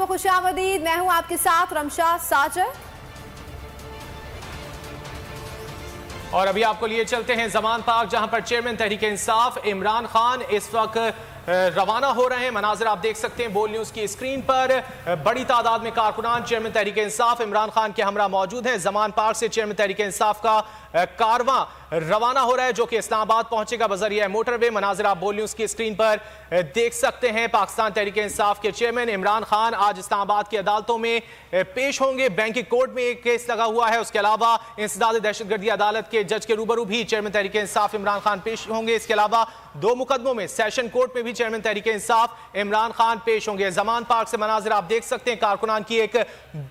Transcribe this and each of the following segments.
खुशामदीद। मैं हूं आपके साथ रमशा साजर। और अभी आपको लिए चलते हैं जमान पार्क, जहां पर चेयरमैन तहरीक इंसाफ इमरान खान इस वक्त रवाना हो रहे हैं। मनाजिर आप देख सकते हैं बोल न्यूज की स्क्रीन पर। बड़ी तादाद में कारकुनान चेयरमैन तहरीक इंसाफ इमरान खान के हमरा मौजूद हैं। जमान पार्क से चेयरमैन तहरीक इंसाफ का कारवां रवाना हो रहा है, जो कि इस्लामाबाद पहुंचेगा बजरिया मोटरवे। मनाजिर आप बोल न्यूज की स्क्रीन पर देख सकते हैं। पाकिस्तान तहरीक इंसाफ के चेयरमैन इमरान खान आज इस्लामाबाद की अदालतों में पेश होंगे। बैंकिंग कोर्ट में एक केस लगा हुआ है, उसके अलावा इंसदाद दहशतगर्दी अदालत के जज के रूबरू भी चेयरमैन तहरीक इंसाफ इमरान खान पेश होंगे। इसके अलावा 2 मुकदमों में सेशन कोर्ट में भी चेयरमैन तहरीक इंसाफ इमरान खान पेश होंगे। जमान पार्क से मनाजिर आप देख सकते हैं, कारकुनान की एक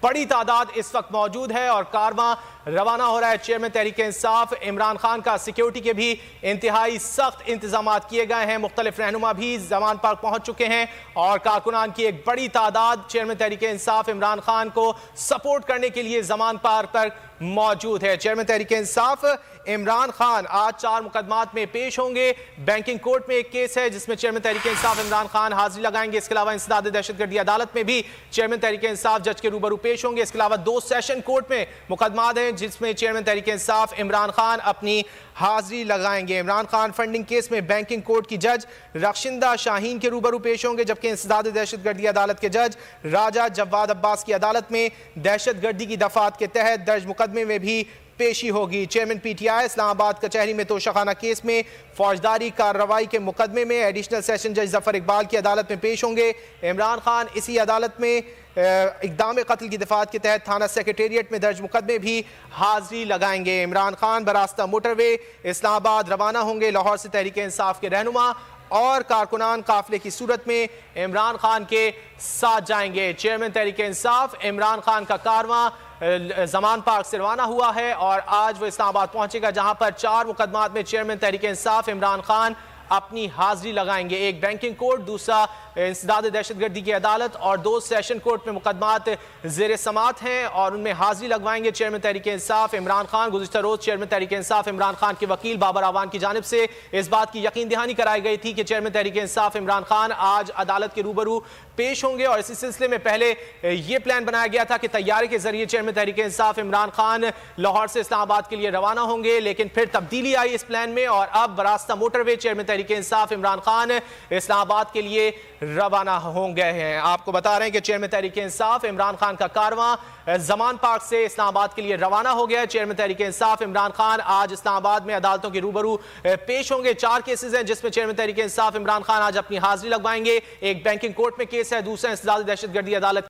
बड़ी तादाद इस वक्त मौजूद है और कारवां रवाना हो रहा है। चेयरमैन तहरीक इंसाफ इमरान खान का सिक्योरिटी के भी इंतहाई सख्त इंतजाम किए गए हैं। मुख्तलिफ रहनुमा भी जमान पार्क पहुंच चुके हैं और कारकुनान की एक बड़ी तादाद चेयरमैन तहरीक इंसाफ इमरान खान को सपोर्ट करने के लिए जमान पार्क पर मौजूद है। चेयरमैन तहरीक इंसाफ इमरान खान आज 4 मुकदमात में पेश होंगे। बैंकिंग कोर्ट में एक केस है जिसमें चेयरमैन तहरीक इंसाफ इमरान खान हाजिरी लगाएंगे। इसके अलावा इंसदाद दहशतगर्दी अदालत में भी चेयरमैन तहरीक इंसाफ जज के रूबरू पेश होंगे। इसके अलावा 2 सेशन कोर्ट में मुकदमात हैं जिसमें चेयरमैन तहरीक इंसाफ इमरान खान अपनी हाजिरी लगाएंगे। इमरान खान फंडिंग केस में बैंकिंग कोर्ट की जज रखशिंदा शाहीन के रूबरू पेश होंगे, जबकि इंसदाद दहशतगर्दी अदालत के जज राजा जवाद अब्बास की अदालत में दहशतगर्दी की दफात के तहत दर्ज मुकदमे में भी पेशी होगी। चेयरमैन पीटीआई इस्लामाबाद कचहरी में तोशाखाना केस में फौजदारी कार्रवाई के मुकदमे में एडिशनल सेशन जज जफर इकबाल की अदालत में पेश होंगे। इमरान खान इसी अदालत में इक़दाम कत्ल की दफात के तहत थाना सेक्रेटेरिएट में दर्ज मुकदमे भी हाजिरी लगाएंगे। इमरान खान बरास्ता मोटरवे इस्लामाबाद रवाना होंगे। लाहौर से तहरीक इंसाफ के रहनुमा और कारकुनान काफिले की सूरत में इमरान खान के साथ जाएंगे। चेयरमैन तहरीक इंसाफ इमरान खान का कारवां जमान पार्क से रवाना हुआ है और आज वो इस्लामाबाद पहुंचेगा, जहां पर 4 मुकदमात में चेयरमैन तहरीक इंसाफ इमरान खान अपनी हाजिरी लगाएंगे। एक बैंकिंग कोर्ट, दूसरा इंसदाद दहशतगर्दी की अदालत और 2 सेशन कोर्ट में मुकदमात ज़ेर समात हैं और उनमें हाजिरी लगवाएंगे चेयरमैन तहरीक इंसाफ इमरान खान। गुज़िश्ता रोज़ चेयरमैन तहरीक इंसाफ इमरान खान के वकील बाबर आवान की जानिब से इस बात की यकीन दहानी कराई गई थी कि चेयरमैन तहरीक इंसाफ इमरान खान आज अदालत के रूबरू पेश होंगे और इसी सिलसिले में पहले ये प्लान बनाया गया था कि तैयारी के जरिए चेयरमैन तहरीक इंसाफ इमरान खान लाहौर से इस्लामाबाद के लिए रवाना होंगे, लेकिन फिर तब्दीली आई इस प्लान में और अब बरास्ता मोटरवे चेयरमैन तहरीक इंसाफ इमरान खान इस्लामाबाद के लिए रवाना हो गए हैं। आपको बता रहे हैं कि चेयरमैन तहरीक इंसाफ इमरान खान का कारवां जमान पार्क से इस्लामाबाद के लिए रवाना हो गया है। चेयरमैन तहरीक इंसाफ इमरान खान आज इस्लामाबाद में अदालतों के रूबरू पेश होंगे। 4 केसेस हैं जिसमें चेयरमैन तहरीक इंसाफ इमरान खान आज अपनी हाजिरी लगवाएंगे। एक बैंकिंग कोर्ट में केस है, दूसरा इंसदाद दहशतगर्दी अदालत